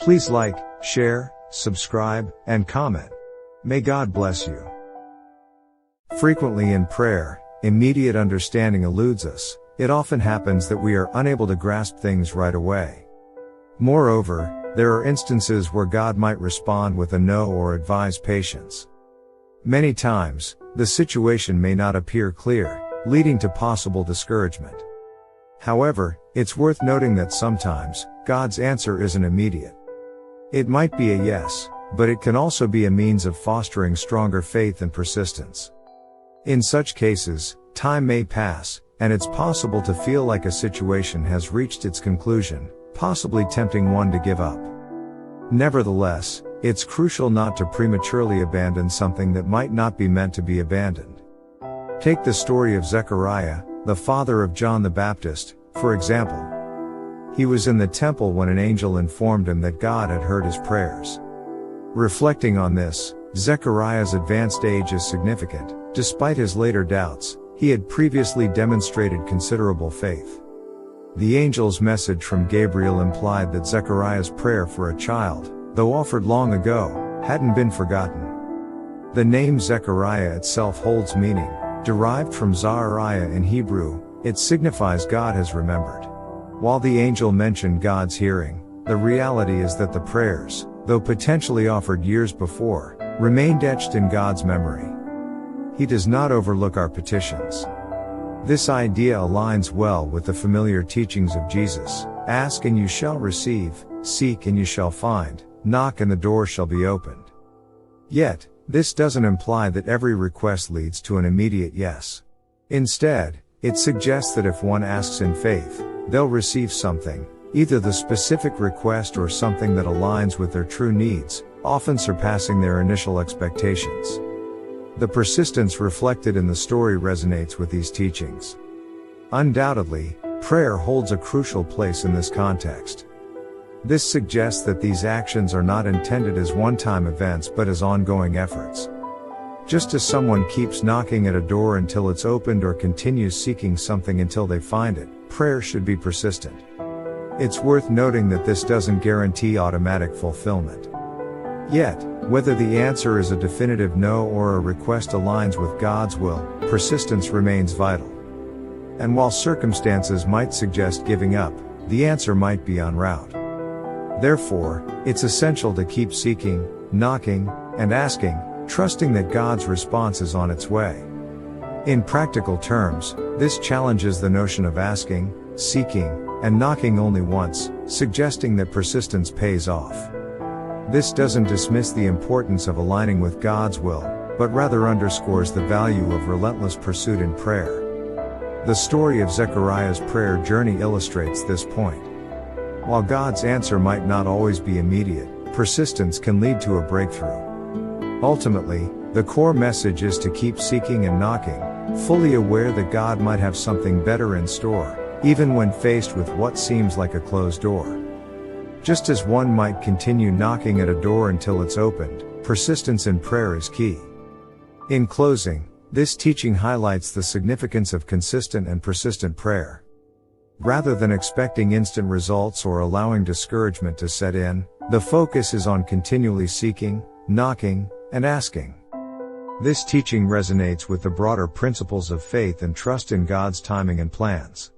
Please like, share, subscribe, and comment. May God bless you. Frequently in prayer, immediate understanding eludes us. It often happens that we are unable to grasp things right away. Moreover, there are instances where God might respond with a no or advise patience. Many times, the situation may not appear clear, leading to possible discouragement. However, it's worth noting that sometimes, God's answer isn't immediate. It might be a yes, but it can also be a means of fostering stronger faith and persistence. In such cases, time may pass, and it's possible to feel like a situation has reached its conclusion, possibly tempting one to give up. Nevertheless, it's crucial not to prematurely abandon something that might not be meant to be abandoned. Take the story of Zechariah, the father of John the Baptist, for example. He was in the temple when an angel informed him that God had heard his prayers. Reflecting on this, Zechariah's advanced age is significant. Despite his later doubts, he had previously demonstrated considerable faith. The angel's message from Gabriel implied that Zechariah's prayer for a child, though offered long ago, hadn't been forgotten. The name Zechariah itself holds meaning. Derived from Zechariah in Hebrew, it signifies God has remembered. While the angel mentioned God's hearing, the reality is that the prayers, though potentially offered years before, remained etched in God's memory. He does not overlook our petitions. This idea aligns well with the familiar teachings of Jesus: ask and you shall receive, seek and you shall find, knock and the door shall be opened. Yet, this doesn't imply that every request leads to an immediate yes. Instead, it suggests that if one asks in faith, they'll receive something, either the specific request or something that aligns with their true needs, often surpassing their initial expectations. The persistence reflected in the story resonates with these teachings. Undoubtedly, prayer holds a crucial place in this context. This suggests that these actions are not intended as one-time events but as ongoing efforts. Just as someone keeps knocking at a door until it's opened or continues seeking something until they find it, prayer should be persistent. It's worth noting that this doesn't guarantee automatic fulfillment. Yet, whether the answer is a definitive no or a request aligns with God's will, persistence remains vital. And while circumstances might suggest giving up, the answer might be en route. Therefore, it's essential to keep seeking, knocking, and asking, trusting that God's response is on its way. In practical terms, this challenges the notion of asking, seeking, and knocking only once, suggesting that persistence pays off. This doesn't dismiss the importance of aligning with God's will, but rather underscores the value of relentless pursuit in prayer. The story of Zechariah's prayer journey illustrates this point. While God's answer might not always be immediate, persistence can lead to a breakthrough. Ultimately, the core message is to keep seeking and knocking, fully aware that God might have something better in store, even when faced with what seems like a closed door. Just as one might continue knocking at a door until it's opened, persistence in prayer is key. In closing, this teaching highlights the significance of consistent and persistent prayer. Rather than expecting instant results or allowing discouragement to set in, the focus is on continually seeking, knocking, and asking. This teaching resonates with the broader principles of faith and trust in God's timing and plans.